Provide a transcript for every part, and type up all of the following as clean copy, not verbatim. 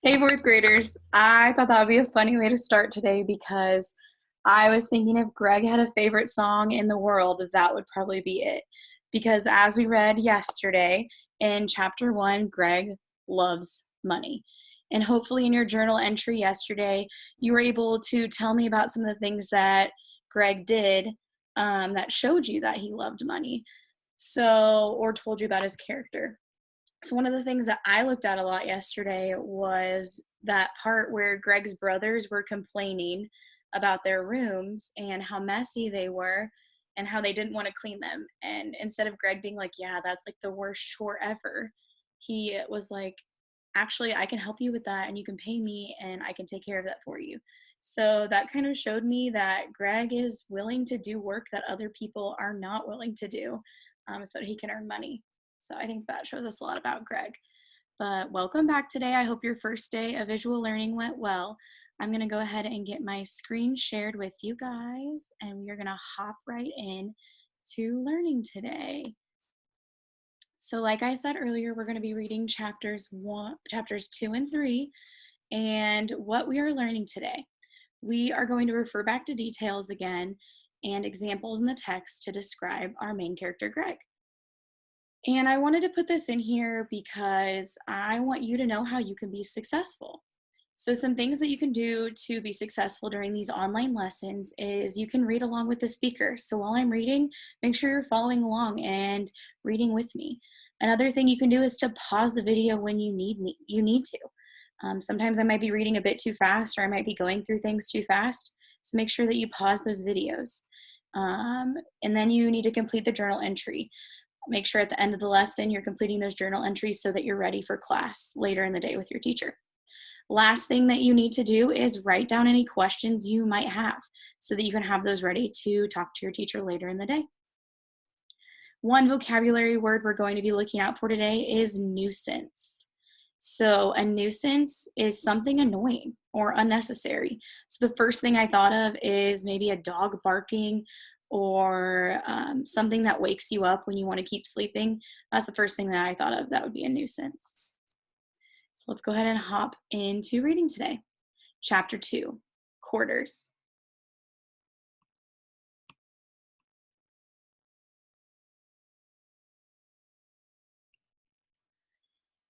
Hey, fourth graders. I thought that would be a funny way to start today because I was thinking if Greg had a favorite song in the world, that would probably be it. Because as we read yesterday in chapter 1, Greg loves money. And hopefully, in your journal entry yesterday, you were able to tell me about some of the things that Greg did that showed you that he loved money. So, or told you about his character. So one of the things that I looked at a lot yesterday was that part where Greg's brothers were complaining about their rooms and how messy they were and how they didn't want to clean them. And instead of Greg being like, yeah, that's like the worst chore ever, he was like, actually, I can help you with that and you can pay me and I can take care of that for you. So that kind of showed me that Greg is willing to do work that other people are not willing to do so that he can earn money. So I think that shows us a lot about Greg. But welcome back today. I hope your first day of visual learning went well. I'm going to go ahead and get my screen shared with you guys, and we are going to hop right in to learning today. So like I said earlier, we're going to be reading chapters 2 and 3, and what we are learning today. We are going to refer back to details again and examples in the text to describe our main character, Greg. And I wanted to put this in here because I want you to know how you can be successful. So some things that you can do to be successful during these online lessons is you can read along with the speaker. So while I'm reading, make sure you're following along and reading with me. Another thing you can do is to pause the video when you need to. Sometimes I might be reading a bit too fast or I might be going through things too fast. So make sure that you pause those videos. And then you need to complete the journal entry. Make sure at the end of the lesson you're completing those journal entries so that you're ready for class later in the day with your teacher. Last thing that you need to do is write down any questions you might have so that you can have those ready to talk to your teacher later in the day. One vocabulary word we're going to be looking out for today is nuisance. So a nuisance is something annoying or unnecessary. So the first thing I thought of is maybe a dog barking or something that wakes you up when you want to keep sleeping. That's the first thing that I thought of. That would be a nuisance. So let's go ahead and hop into reading today. Chapter 2, quarters.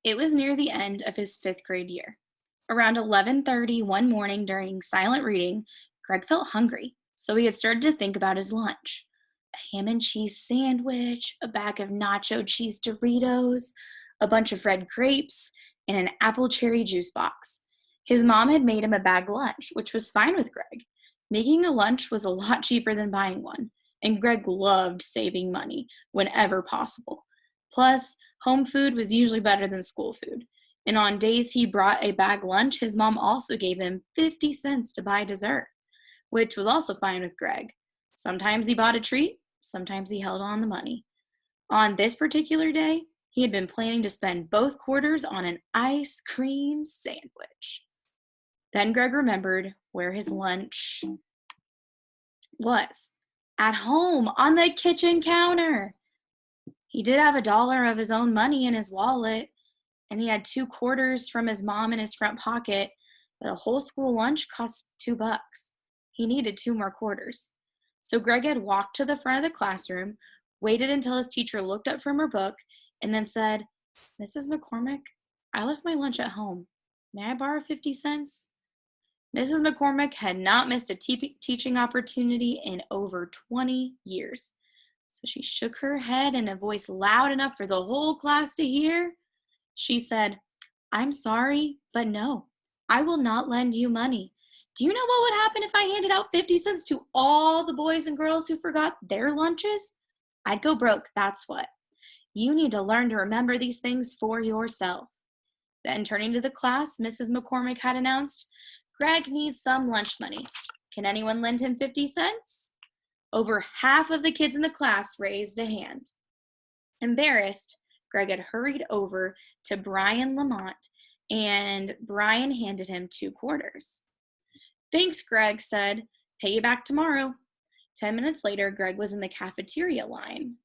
It was near the end of his 5th grade year. Around 11:30 one morning during silent reading, Greg felt hungry, so he had started to think about his lunch. A ham and cheese sandwich, a bag of nacho cheese Doritos, a bunch of red grapes, and an apple cherry juice box. His mom had made him a bag lunch, which was fine with Greg. Making a lunch was a lot cheaper than buying one, and Greg loved saving money whenever possible. Plus, home food was usually better than school food. And on days he brought a bag lunch, his mom also gave him 50 cents to buy dessert, which was also fine with Greg. Sometimes he bought a treat, sometimes he held on the money. On this particular day, he had been planning to spend both quarters on an ice cream sandwich. Then Greg remembered where his lunch was. At home, on the kitchen counter. He did have $1 of his own money in his wallet, and he had 2 quarters from his mom in his front pocket, but a whole school lunch cost $2. He needed 2 more quarters. So Greg had walked to the front of the classroom, waited until his teacher looked up from her book, and then said, "Mrs. McCormick, I left my lunch at home. May I borrow 50 cents? Mrs. McCormick had not missed a teaching opportunity in over 20 years. So she shook her head in a voice loud enough for the whole class to hear. She said, "I'm sorry, but no, I will not lend you money. Do you know what would happen if I handed out 50 cents to all the boys and girls who forgot their lunches? I'd go broke, that's what. You need to learn to remember these things for yourself." Then turning to the class, Mrs. McCormick had announced, "Greg needs some lunch money. Can anyone lend him 50 cents? Over half of the kids in the class raised a hand. Embarrassed, Greg had hurried over to Brian Lamont, and Brian handed him 2 quarters. "Thanks," Greg said. "Pay you back tomorrow." 10 minutes later, Greg was in the cafeteria line.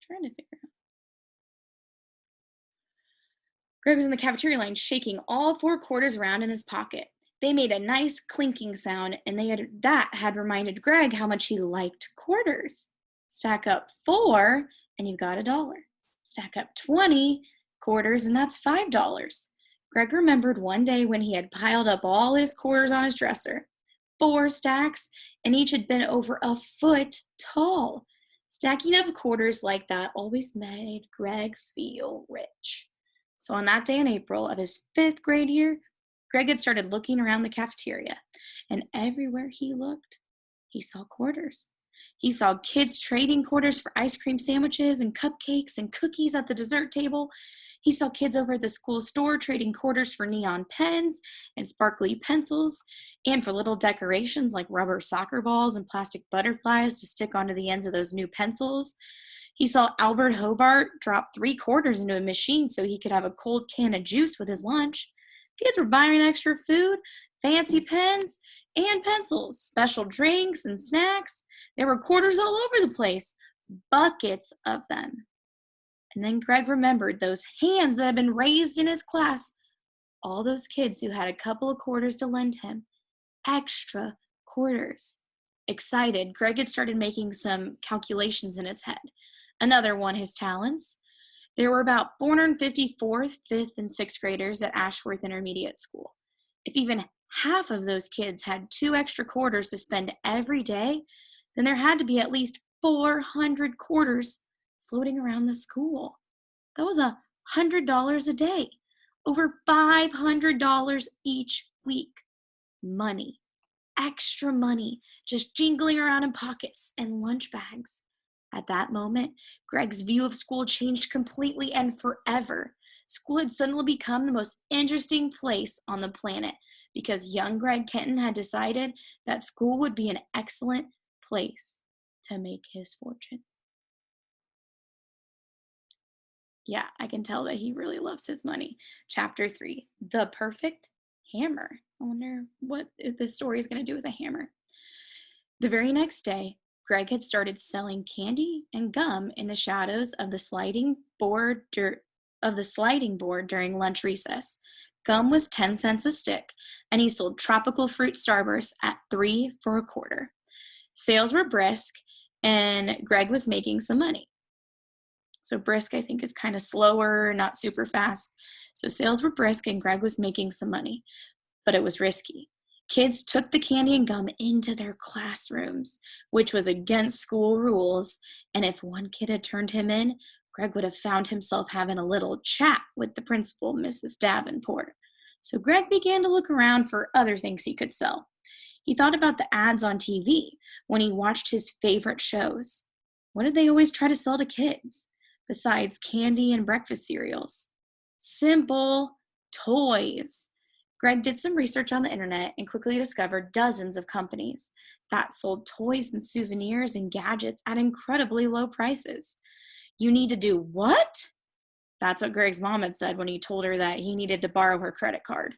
Trying to figure out. Greg was in the cafeteria line shaking all four quarters around in his pocket. They made a nice clinking sound, and that had reminded Greg how much he liked quarters. Stack up four, and you've got $1. Stack up 20 quarters, and that's $5. Greg remembered one day when he had piled up all his quarters on his dresser. 4 stacks, and each had been over a foot tall. Stacking up quarters like that always made Greg feel rich. So on that day in April of his 5th grade year, Greg had started looking around the cafeteria, and everywhere he looked, he saw quarters. He saw kids trading quarters for ice cream sandwiches and cupcakes and cookies at the dessert table. He saw kids over at the school store trading quarters for neon pens and sparkly pencils and for little decorations like rubber soccer balls and plastic butterflies to stick onto the ends of those new pencils. He saw Albert Hobart drop 3 quarters into a machine so he could have a cold can of juice with his lunch. Kids were buying extra food, fancy pens, and pencils, special drinks and snacks. There were quarters all over the place, buckets of them. And then Greg remembered those hands that had been raised in his class, all those kids who had a couple of quarters to lend him, extra quarters. Excited, Greg had started making some calculations in his head. Another one, his talents. There were about 450 4th, 5th, and 6th graders at Ashworth Intermediate School. If even half of those kids had 2 extra quarters to spend every day, then there had to be at least 400 quarters floating around the school. That was $100 a day, over $500 each week. Money, extra money, just jingling around in pockets and lunch bags. At that moment, Greg's view of school changed completely and forever. School had suddenly become the most interesting place on the planet because young Greg Kenton had decided that school would be an excellent place to make his fortune. Yeah, I can tell that he really loves his money. Chapter 3, The Perfect Hammer. I wonder what this story is going to do with a hammer. The very next day, Greg had started selling candy and gum in the shadows of the sliding board during lunch recess. Gum was 10 cents a stick, and he sold tropical fruit starbursts at 3 for a quarter. Sales were brisk, and Greg was making some money. So brisk, I think, is kind of slower, not super fast. So sales were brisk, and Greg was making some money, but it was risky. Kids took the candy and gum into their classrooms, which was against school rules, and if one kid had turned him in, Greg would have found himself having a little chat with the principal, Mrs. Davenport. So Greg began to look around for other things he could sell. He thought about the ads on TV when he watched his favorite shows. What did they always try to sell to kids, besides candy and breakfast cereals? Simple toys. Greg did some research on the internet and quickly discovered dozens of companies that sold toys and souvenirs and gadgets at incredibly low prices. You need to do what? That's what Greg's mom had said when he told her that he needed to borrow her credit card.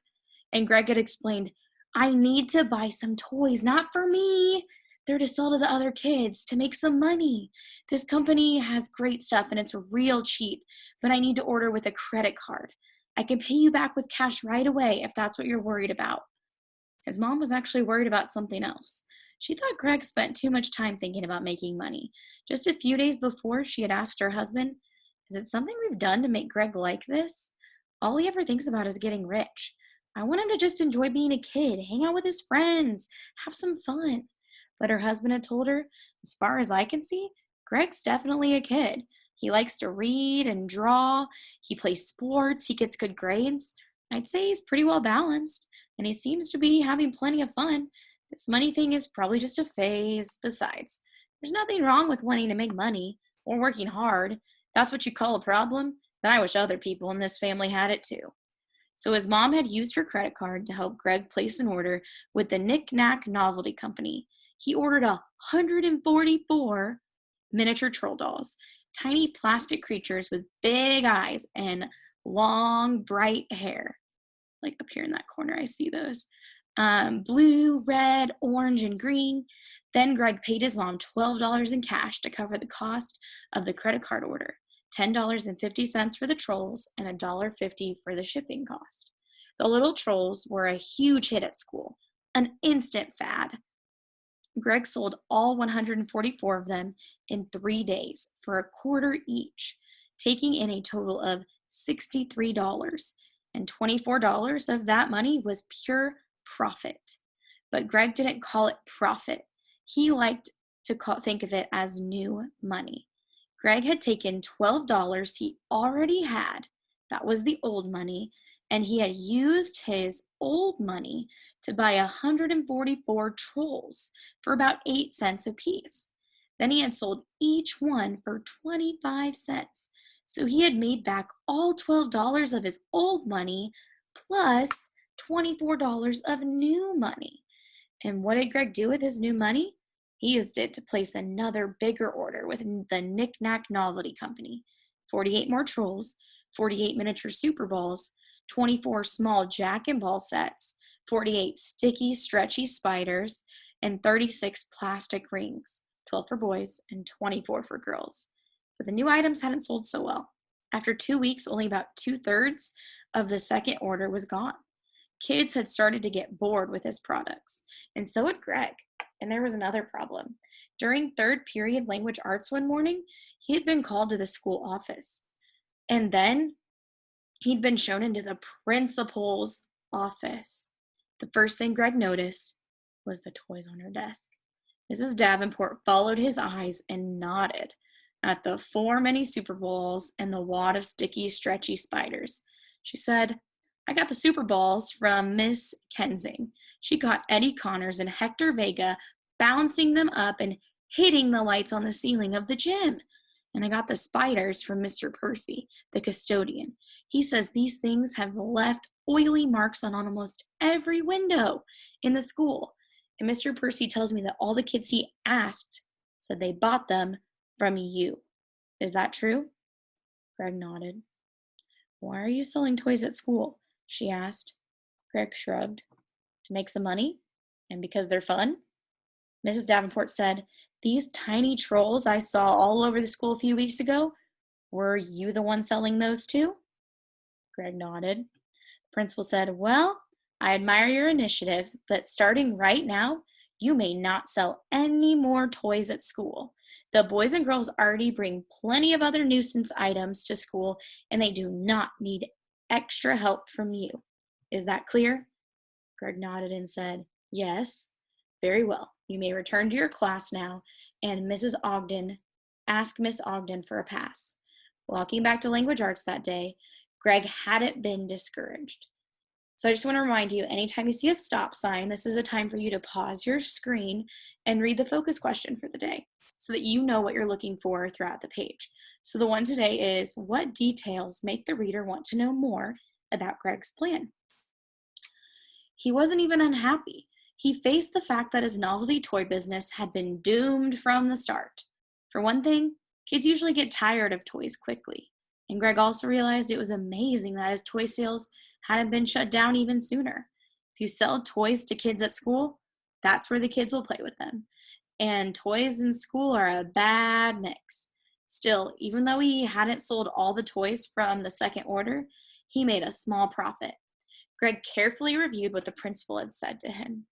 And Greg had explained, I need to buy some toys, not for me. They're to sell to the other kids to make some money. This company has great stuff and it's real cheap, but I need to order with a credit card. I can pay you back with cash right away if that's what you're worried about. His mom was actually worried about something else. She thought Greg spent too much time thinking about making money. Just a few days before, she had asked her husband, is it something we've done to make Greg like this? All he ever thinks about is getting rich. I want him to just enjoy being a kid, hang out with his friends, have some fun. But her husband had told her, as far as I can see, Greg's definitely a kid. He likes to read and draw. He plays sports. He gets good grades. I'd say he's pretty well balanced, and he seems to be having plenty of fun. This money thing is probably just a phase. Besides, there's nothing wrong with wanting to make money or working hard. If that's what you call a problem, then I wish other people in this family had it too. So his mom had used her credit card to help Greg place an order with the Knick Knack Novelty Company. He ordered 144 miniature troll dolls, tiny plastic creatures with big eyes and long, bright hair. Like up here in that corner, I see those. Blue, red, orange, and green. Then Greg paid his mom $12 in cash to cover the cost of the credit card order. $10.50 for the trolls and $1.50 for the shipping cost. The little trolls were a huge hit at school, an instant fad. Greg sold all 144 of them in 3 days for a quarter each, taking in a total of $63, and $24 of that money was pure profit. But Greg didn't call it profit. He liked to think of it as new money. Greg had taken $12 he already had, that was the old money, and he had used his old money to buy 144 trolls for about 8 cents a piece. Then he had sold each one for 25 cents. So he had made back all $12 of his old money plus $24 of new money. And what did Greg do with his new money? He used it to place another bigger order with the Knick Knack Novelty Company. 48 more trolls, 48 miniature Super Balls, 24 small Jack and Ball sets, 48 sticky, stretchy spiders, and 36 plastic rings, 12 for boys and 24 for girls. But the new items hadn't sold so well. After 2 weeks, only about 2/3 of the second order was gone. Kids had started to get bored with his products, and so had Greg. And there was another problem. During third period language arts one morning, he had been called to the school office. And then he'd been shown into the principal's office. The first thing Greg noticed was the toys on her desk. Mrs. Davenport followed his eyes and nodded at the 4 mini Super Balls and the wad of sticky, stretchy spiders. She said, "I got the Super Balls from Miss Kensing. She got Eddie Connors and Hector Vega bouncing them up and hitting the lights on the ceiling of the gym. And I got the spiders from Mr. Percy, the custodian. He says these things have left oily marks on almost every window in the school. And Mr. Percy tells me that all the kids he asked said they bought them from you. Is that true?" Greg nodded. "Why are you selling toys at school?" she asked. Greg shrugged. "To make some money, and because they're fun." Mrs. Davenport said, "These tiny trolls I saw all over the school a few weeks ago, were you the one selling those too?" Greg nodded. The principal said, "Well, I admire your initiative, but starting right now, you may not sell any more toys at school. The boys and girls already bring plenty of other nuisance items to school, and they do not need extra help from you. Is that clear?" Greg nodded and said, "Yes." "Very well. You may return to your class now, and ask Miss Ogden for a pass." Walking back to language arts that day, Greg hadn't been discouraged. So I just want to remind you, anytime you see a stop sign, this is a time for you to pause your screen and read the focus question for the day so that you know what you're looking for throughout the page. So the one today is, what details make the reader want to know more about Greg's plan? He wasn't even unhappy. He faced the fact that his novelty toy business had been doomed from the start. For one thing, kids usually get tired of toys quickly. And Greg also realized it was amazing that his toy sales hadn't been shut down even sooner. If you sell toys to kids at school, that's where the kids will play with them. And toys in school are a bad mix. Still, even though he hadn't sold all the toys from the second order, he made a small profit. Greg carefully reviewed what the principal had said to him.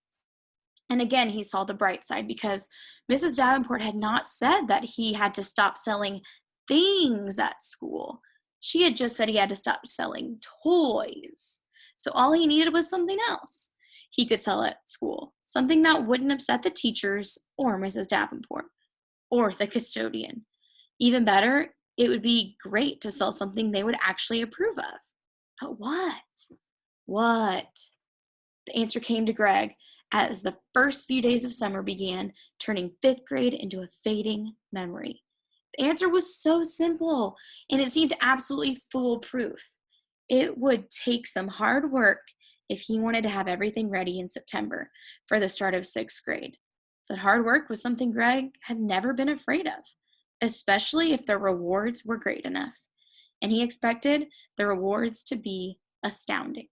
And again, he saw the bright side because Mrs. Davenport had not said that he had to stop selling things at school. She had just said he had to stop selling toys. So all he needed was something else he could sell at school, something that wouldn't upset the teachers or Mrs. Davenport or the custodian. Even better, it would be great to sell something they would actually approve of. But what? What? The answer came to Greg as the first few days of summer began, turning 5th grade into a fading memory. The answer was so simple, and it seemed absolutely foolproof. It would take some hard work if he wanted to have everything ready in September for the start of 6th grade. But hard work was something Greg had never been afraid of, especially if the rewards were great enough. And he expected the rewards to be astounding.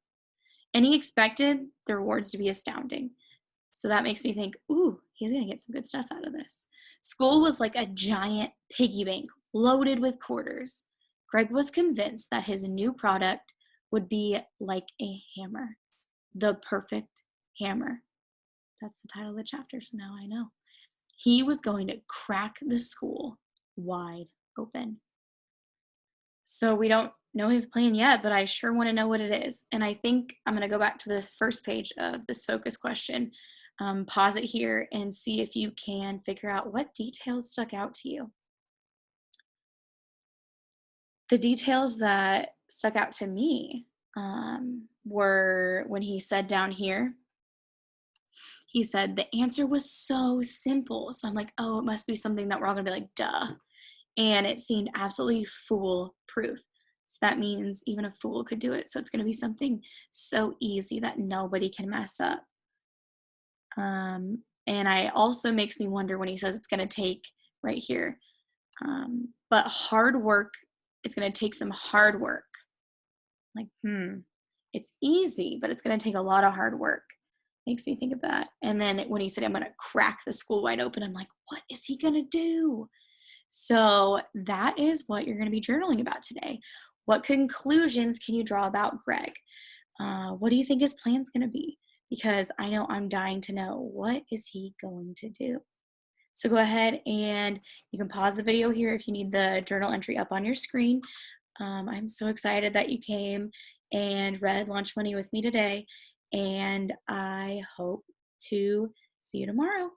So that makes me think, ooh, he's going to get some good stuff out of this. School was like a giant piggy bank loaded with quarters. Greg was convinced that his new product would be like a hammer, the perfect hammer. That's the title of the chapter, so now I know. He was going to crack the school wide open. So we don't know his plan yet, but I sure want to know what it is. And I think I'm going to go back to the first page of this focus question. Pause it here and see if you can figure out what details stuck out to you. The details that stuck out to me were when he said down here, he said the answer was so simple. So I'm like, oh, it must be something that we're all gonna be like, duh. And it seemed absolutely foolproof. So that means even a fool could do it. So it's gonna be something so easy that nobody can mess up. And I also makes me wonder when he says it's gonna take right here, but hard work, it's gonna take some hard work. Like, it's easy, but it's gonna take a lot of hard work. Makes me think of that. And then when he said, I'm gonna crack the school wide open, I'm like, what is he gonna do? So that is what you're gonna be journaling about today. What conclusions can you draw about Greg? What do you think his plan's gonna be? Because I know I'm dying to know, what is he going to do? So go ahead and you can pause the video here if you need the journal entry up on your screen. I'm so excited that you came and read Lunch Money with me today, and I hope to see you tomorrow.